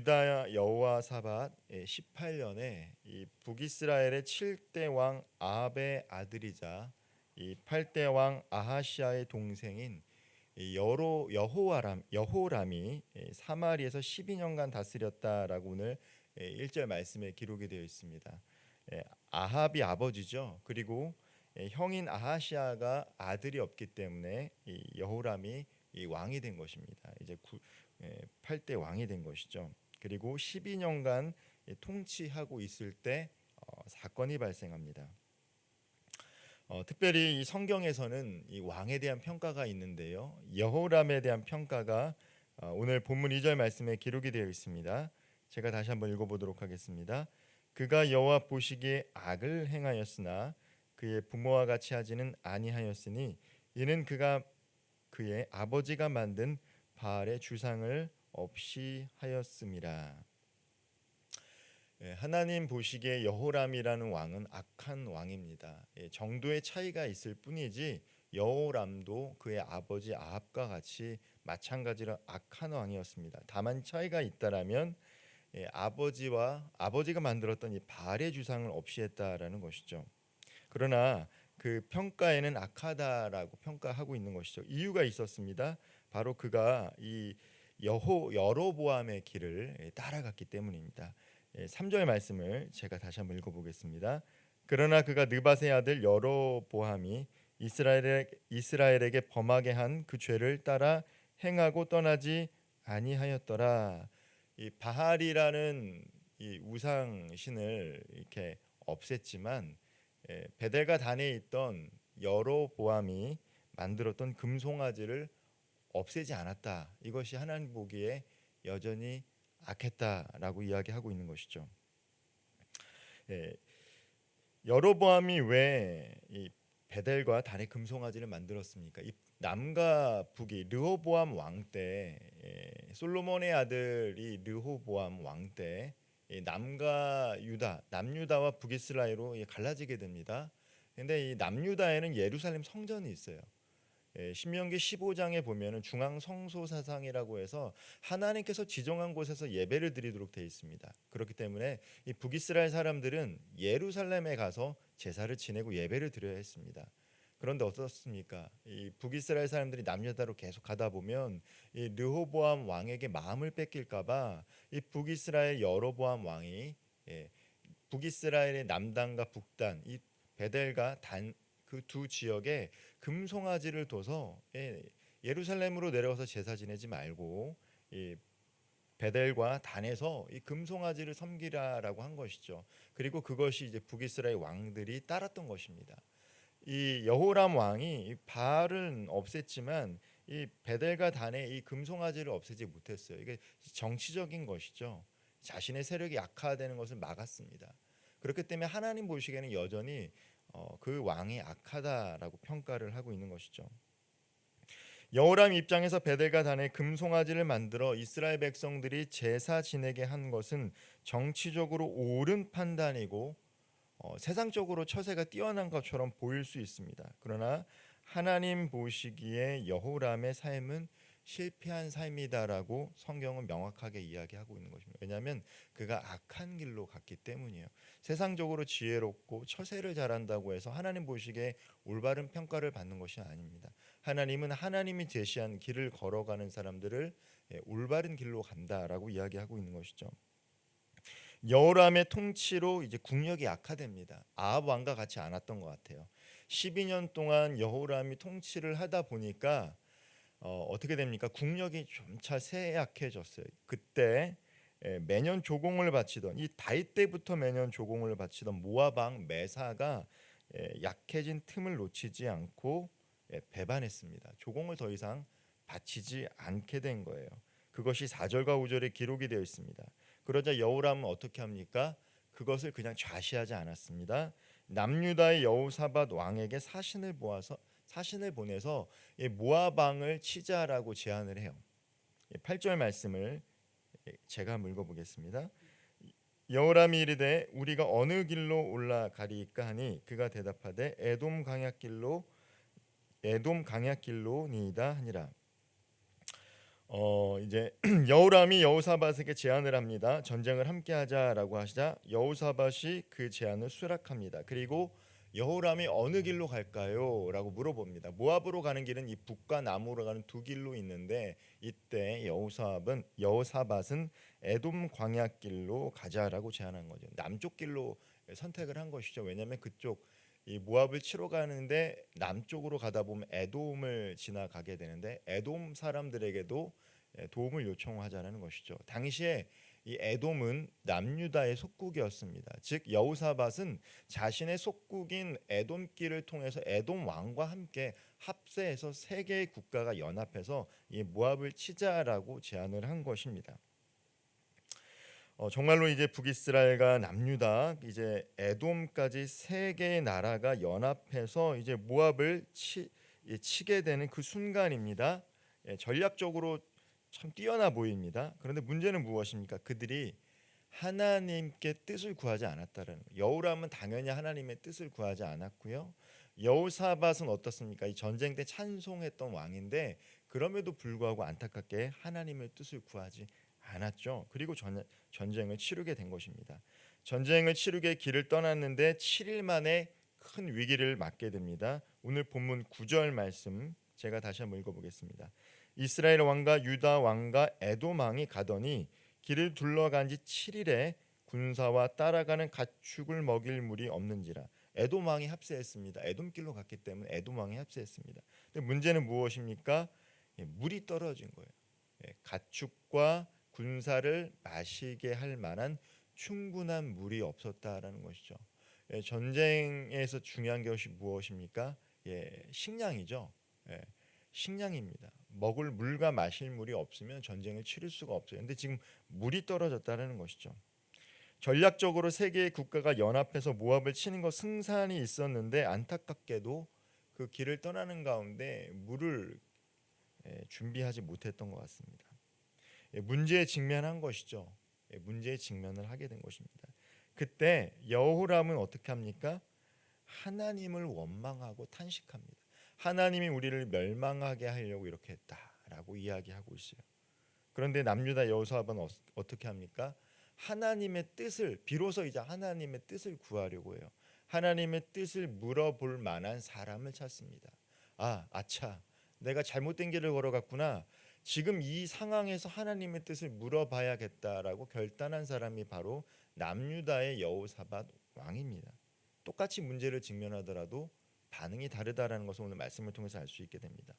유다 여호와사밧 18년에 이 북이스라엘의 7대 왕 아합의 아들이자 이 8대 왕 아하시아의 동생인 이 여호람이 사마리에서 12년간 다스렸다라고 오늘 1절 말씀에 기록이 되어 있습니다. 아합이 아버지죠. 그리고 형인 아하시아가 아들이 없기 때문에 이 여호람이 이 왕이 된 것입니다. 이제 8대 왕이 된 것이죠. 그리고 12년간 통치하고 있을 때 사건이 발생합니다. 특별히 이 성경에서는 이 왕에 대한 평가가 있는데요. 여호람에 대한 평가가 오늘 본문 2절 말씀에 기록이 되어 있습니다. 제가 다시 한번 읽어보도록 하겠습니다. 그가 여호와 보시기에 악을 행하였으나 그의 부모와 같이 하지는 아니하였으니 이는 그가 그의 아버지가 만든 바알의 주상을 없이 하였음이라. 하나님 보시기에 여호람이라는 왕은 악한 왕입니다. 정도의 차이가 있을 뿐이지 여호람도 그의 아버지 아합과 같이 마찬가지로 악한 왕이었습니다. 다만 차이가 있다라면 아버지가 만들었던 이 바알의 주상을 없이 했다라는 것이죠. 그러나 그 평가에는 악하다라고 평가하고 있는 것이죠. 이유가 있었습니다. 바로 그가 이 여로보암의 길을 따라갔기 때문입니다. 3절 말씀을 제가 다시 한번 읽어보겠습니다. 그러나 그가 느밧의 아들 여로보암이 이스라엘에게 범하게 한 그 죄를 따라 행하고 떠나지 아니하였더라. 이 바알이라는 이 우상 신을 이렇게 없앴지만 베델과 단에 있던 여로보암이 만들었던 금송아지를 없애지 않았다. 이것이 하나님 보기에 여전히 악했다라고 이야기하고 있는 것이죠. 여로보암이 왜 이 베델과 단의 금송아지를 만들었습니까? 이 남과 북이 르호보암 왕 때, 솔로몬의 아들이 르호보암 왕 때 남과 유다, 남유다와 북이스라엘로 갈라지게 됩니다. 근데 이 남유다에는 예루살렘 성전이 있어요. 신명기 15장에 보면은 중앙 성소 사상이라고 해서 하나님께서 지정한 곳에서 예배를 드리도록 되어 있습니다. 그렇기 때문에 이 북이스라엘 사람들은 예루살렘에 가서 제사를 지내고 예배를 드려야 했습니다. 그런데 어떻습니까? 이 북이스라엘 사람들이 남유다로 계속 가다 보면 이 르호보암 왕에게 마음을 뺏길까봐 이 북이스라엘 여로보암 왕이 북이스라엘의 남단과 북단, 이 베델과 단 그 두 지역에 금송아지를 둬서 예루살렘으로 내려가서 제사 지내지 말고 이 베델과 단에서 이 금송아지를 섬기라라고 한 것이죠. 그리고 그것이 이제 북이스라엘 왕들이 따랐던 것입니다. 이 여호람 왕이 이 바알은 없앴지만 이 베델과 단의 이 금송아지를 없애지 못했어요. 이게 정치적인 것이죠. 자신의 세력이 약화되는 것을 막았습니다. 그렇기 때문에 하나님 보시기에는 여전히 그 왕이 악하다라고 평가를 하고 있는 것이죠. 여호람 입장에서 베델과 단에 금송아지를 만들어 이스라엘 백성들이 제사 지내게 한 것은 정치적으로 옳은 판단이고 세상적으로 처세가 뛰어난 것처럼 보일 수 있습니다. 그러나 하나님 보시기에 여호람의 삶은 실패한 삶이다라고 성경은 명확하게 이야기하고 있는 것입니다. 왜냐하면 그가 악한 길로 갔기 때문이에요. 세상적으로 지혜롭고 처세를 잘한다고 해서 하나님 보시기에 올바른 평가를 받는 것이 아닙니다. 하나님은 하나님이 제시한 길을 걸어가는 사람들을 올바른 길로 간다라고 이야기하고 있는 것이죠. 여호람의 통치로 이제 국력이 악화됩니다. 아합 왕과 같이 않았던 것 같아요. 12년 동안 여호람이 통치를 하다 보니까 어떻게 됩니까? 국력이 점차 쇠약해졌어요. 그때 매년 조공을 바치던 이 다윗 때부터 매년 조공을 바치던 모압 왕 메사가 약해진 틈을 놓치지 않고 배반했습니다. 조공을 더 이상 바치지 않게 된 거예요. 그것이 4절과 5절에 기록이 되어 있습니다. 그러자 여호람은 어떻게 합니까? 그것을 그냥 좌시하지 않았습니다. 남유다의 여호사밧 왕에게 사신을 보내서 모압 왕을 치자라고 제안을 해요. 8절 말씀을 제가 한번 읽어보겠습니다. 여호람이 이르되 우리가 어느 길로 올라가리까 하니 그가 대답하되 에돔 강약길로니이다 하니라. 이제 여호람이 여호사밧에게 제안을 합니다. 전쟁을 함께하자라고 하시자 여호사밧이 그 제안을 수락합니다. 그리고 여호람이 어느 길로 갈까요?라고 물어봅니다. 모압으로 가는 길은 이 북과 남으로 가는 두 길로 있는데 이때 여호사밧은 에돔 광야길로 가자라고 제안한 거죠. 남쪽 길로 선택을 한 것이죠. 왜냐하면 그쪽 이 모압을 치러 가는데 남쪽으로 가다 보면 에돔을 지나가게 되는데 에돔 사람들에게도 도움을 요청하자는 것이죠. 당시에 이 에돔은 남유다의 속국이었습니다. 즉 여호사밧은 자신의 속국인 에돔길을 통해서 에돔 왕과 함께 합세해서 세 개의 국가가 연합해서 이 모압을 치자라고 제안을 한 것입니다. 정말로 이제 북이스라엘과 남유다 이제 에돔까지 세 개의 나라가 연합해서 이제 모압을 치게 되는 그 순간입니다. 전략적으로 참 뛰어나 보입니다. 그런데 문제는 무엇입니까? 그들이 하나님께 뜻을 구하지 않았다라는 거예요. 여호람은 당연히 하나님의 뜻을 구하지 않았고요. 여호사밧은 어떻습니까? 이 전쟁 때 찬송했던 왕인데 그럼에도 불구하고 안타깝게 하나님의 뜻을 구하지 않았죠. 그리고 전쟁을 치르게 된 것입니다. 전쟁을 치르게 길을 떠났는데 7일 만에 큰 위기를 맞게 됩니다. 오늘 본문 9절 말씀 제가 다시 한번 읽어보겠습니다. 이스라엘 왕과 유다 왕과 에돔 왕이 가더니 길을 둘러간 지 7일에 군사와 따라가는 가축을 먹일 물이 없는지라. 에돔 왕이 합세했습니다. 에돔길로 갔기 때문에 에돔 왕이 합세했습니다. 근데 문제는 무엇입니까? 물이 떨어진 거예요. 가축과 군사를 마시게 할 만한 충분한 물이 없었다라는 것이죠. 전쟁에서 중요한 것이 무엇입니까? 식량이죠. 식량입니다. 먹을 물과 마실 물이 없으면 전쟁을 치를 수가 없어요. 근데 지금 물이 떨어졌다는 것이죠. 전략적으로 세 개의 국가가 연합해서 모압을 치는 것 승산이 있었는데 안타깝게도 그 길을 떠나는 가운데 물을 준비하지 못했던 것 같습니다. 문제에 직면한 것이죠. 문제에 직면을 하게 된 것입니다. 그때 여호람은 어떻게 합니까? 하나님을 원망하고 탄식합니다. 하나님이 우리를 멸망하게 하려고 이렇게 했다라고 이야기하고 있어요. 그런데 남유다 여호사밧은 어떻게 합니까? 하나님의 뜻을 비로소 이제 하나님의 뜻을 구하려고 해요. 하나님의 뜻을 물어볼 만한 사람을 찾습니다. 아차, 내가 잘못된 길을 걸어갔구나. 지금 이 상황에서 하나님의 뜻을 물어봐야겠다라고 결단한 사람이 바로 남유다의 여호사밧 왕입니다. 똑같이 문제를 직면하더라도 반응이 다르다라는 것을 오늘 말씀을 통해서 알 수 있게 됩니다.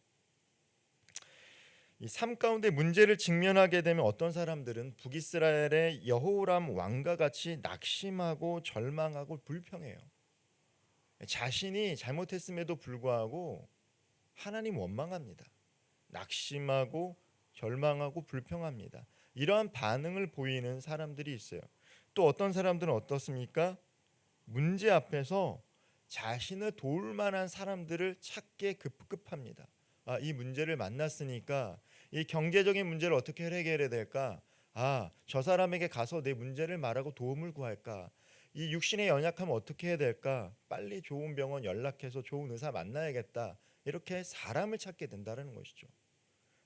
이 삶 가운데 문제를 직면하게 되면 어떤 사람들은 북이스라엘의 여호람 왕과 같이 낙심하고 절망하고 불평해요. 자신이 잘못했음에도 불구하고 하나님 원망합니다. 낙심하고 절망하고 불평합니다. 이러한 반응을 보이는 사람들이 있어요. 또 어떤 사람들은 어떻습니까? 문제 앞에서 자신을 도울 만한 사람들을 찾게 급급합니다. 이 문제를 만났으니까 이 경제적인 문제를 어떻게 해결해야 될까? 저 사람에게 가서 내 문제를 말하고 도움을 구할까? 이 육신의 연약함을 어떻게 해야 될까? 빨리 좋은 병원 연락해서 좋은 의사 만나야겠다. 이렇게 사람을 찾게 된다는 것이죠.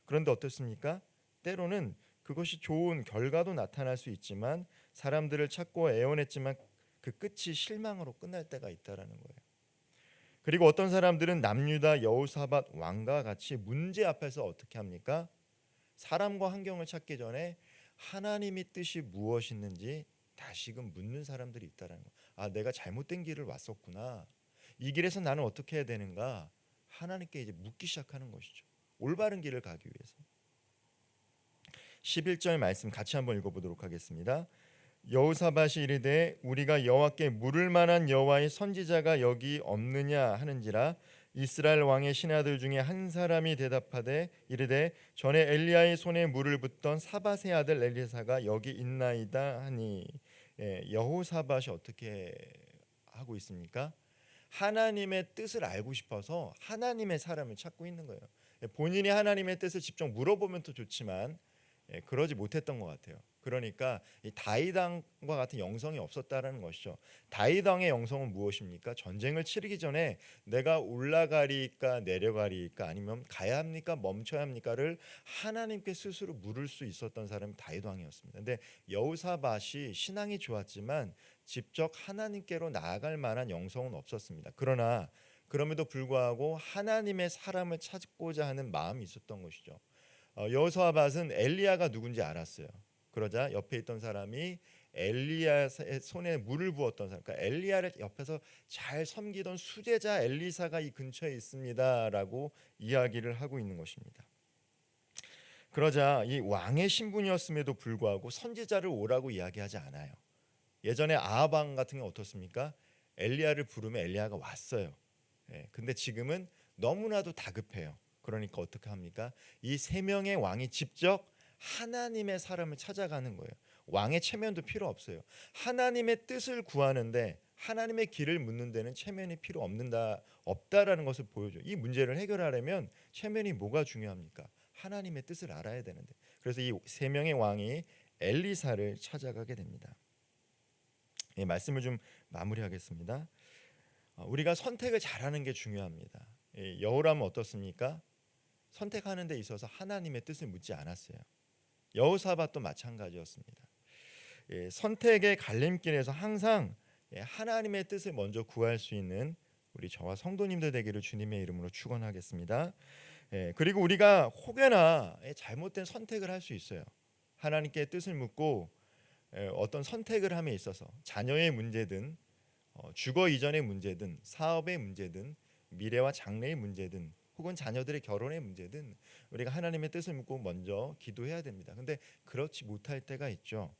그런데 어떻습니까? 때로는 그것이 좋은 결과도 나타날 수 있지만 사람들을 찾고 애원했지만 그 끝이 실망으로 끝날 때가 있다라는 거예요. 그리고 어떤 사람들은 남유다 여호사밧 왕과 같이 문제 앞에서 어떻게 합니까? 사람과 환경을 찾기 전에 하나님의 뜻이 무엇이는지 다시금 묻는 사람들이 있다라는 거예요. 내가 잘못된 길을 왔었구나. 이 길에서 나는 어떻게 해야 되는가? 하나님께 이제 묻기 시작하는 것이죠. 올바른 길을 가기 위해서. 11절 말씀 같이 한번 읽어보도록 하겠습니다. 여호사밧이 이르되 우리가 여호와께 물을 만한 여호와의 선지자가 여기 없느냐 하는지라. 이스라엘 왕의 신하들 중에 한 사람이 대답하되 이르되 전에 엘리야의 손에 물을 붓던 사밧의 아들 엘리사가 여기 있나이다 하니. 여호사밧이 어떻게 하고 있습니까? 하나님의 뜻을 알고 싶어서 하나님의 사람을 찾고 있는 거예요. 본인이 하나님의 뜻을 직접 물어보면 더 좋지만 그러지 못했던 것 같아요. 그러니까 이 다윗 왕과 같은 영성이 없었다라는 것이죠. 다윗 왕의 영성은 무엇입니까? 전쟁을 치르기 전에 내가 올라가리까 내려가리까 아니면 가야 합니까 멈춰야 합니까를 하나님께 스스로 물을 수 있었던 사람이 다윗 왕이었습니다. 근데 여호사밧이 신앙이 좋았지만 직접 하나님께로 나아갈 만한 영성은 없었습니다. 그러나 그럼에도 불구하고 하나님의 사람을 찾고자 하는 마음이 있었던 것이죠. 여호사밧은 엘리야가 누군지 알았어요. 그러자 옆에 있던 사람이 엘리야의 손에 물을 부었던 사람, 그러니까 엘리야를 옆에서 잘 섬기던 수제자 엘리사가 이 근처에 있습니다라고 이야기를 하고 있는 것입니다. 그러자 이 왕의 신분이었음에도 불구하고 선지자를 오라고 이야기하지 않아요. 예전에 아합 왕 같은 게 어떻습니까? 엘리야를 부르면 엘리야가 왔어요. 근데 지금은 너무나도 다급해요. 그러니까 어떻게 합니까? 이 세 명의 왕이 직접 하나님의 사람을 찾아가는 거예요. 왕의 체면도 필요 없어요. 하나님의 뜻을 구하는데 하나님의 길을 묻는 데는 체면이 필요 없다라는 것을 보여줘요. 이 문제를 해결하려면 체면이 뭐가 중요합니까? 하나님의 뜻을 알아야 되는데. 그래서 이 세 명의 왕이 엘리사를 찾아가게 됩니다. 말씀을 좀 마무리하겠습니다. 우리가 선택을 잘하는 게 중요합니다. 여호람은 어떻습니까? 선택하는 데 있어서 하나님의 뜻을 묻지 않았어요. 여호사밧도 마찬가지였습니다. 선택의 갈림길에서 항상 하나님의 뜻을 먼저 구할 수 있는 우리 저와 성도님들 되기를 주님의 이름으로 축원하겠습니다. 그리고 우리가 혹여나 잘못된 선택을 할 수 있어요. 하나님께 뜻을 묻고 어떤 선택을 함에 있어서 자녀의 문제든 주거 이전의 문제든 사업의 문제든 미래와 장래의 문제든 혹은 자녀들의 결혼의 문제든 우리가 하나님의 뜻을 묻고 먼저 기도해야 됩니다. 근데 그렇지 못할 때가 있죠.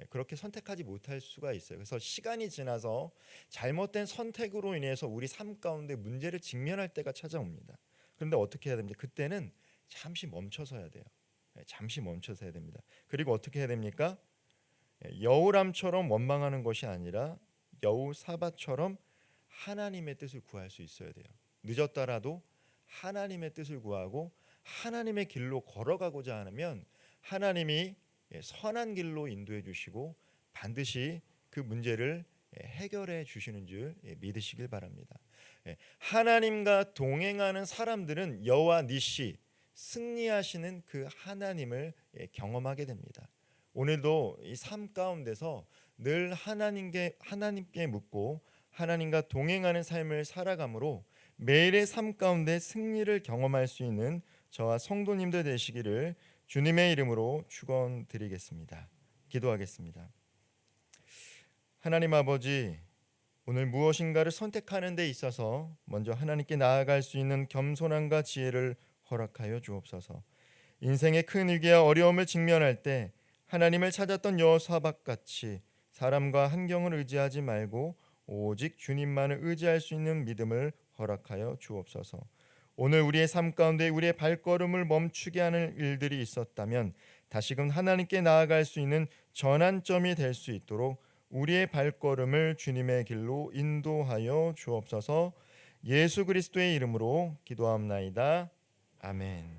그렇게 선택하지 못할 수가 있어요. 그래서 시간이 지나서 잘못된 선택으로 인해서 우리 삶 가운데 문제를 직면할 때가 찾아옵니다. 그런데 어떻게 해야 됩니까? 그때는 잠시 멈춰서 해야 돼요. 잠시 멈춰서 해야 됩니다. 그리고 어떻게 해야 됩니까? 여호람처럼 원망하는 것이 아니라 여호사밧처럼 하나님의 뜻을 구할 수 있어야 돼요. 늦었더라도 하나님의 뜻을 구하고 하나님의 길로 걸어가고자 하면 하나님이 선한 길로 인도해 주시고 반드시 그 문제를 해결해 주시는 줄 믿으시길 바랍니다. 하나님과 동행하는 사람들은 여호와 니시 승리하시는 그 하나님을 경험하게 됩니다. 오늘도 이 삶 가운데서 늘 하나님께 묻고 하나님과 동행하는 삶을 살아감으로 매일의 삶 가운데 승리를 경험할 수 있는 저와 성도님들 되시기를 주님의 이름으로 축원드리겠습니다. 기도하겠습니다. 하나님 아버지, 오늘 무엇인가를 선택하는 데 있어서 먼저 하나님께 나아갈 수 있는 겸손함과 지혜를 허락하여 주옵소서. 인생의 큰 위기와 어려움을 직면할 때 하나님을 찾았던 여호사밧 같이 사람과 환경을 의지하지 말고 오직 주님만을 의지할 수 있는 믿음을 허락하여 주옵소서. 오늘 우리의 삶 가운데 우리의 발걸음을 멈추게 하는 일들이 있었다면 다시금 하나님께 나아갈 수 있는 전환점이 될 수 있도록 우리의 발걸음을 주님의 길로 인도하여 주옵소서. 예수 그리스도의 이름으로 기도합나이다. 아멘.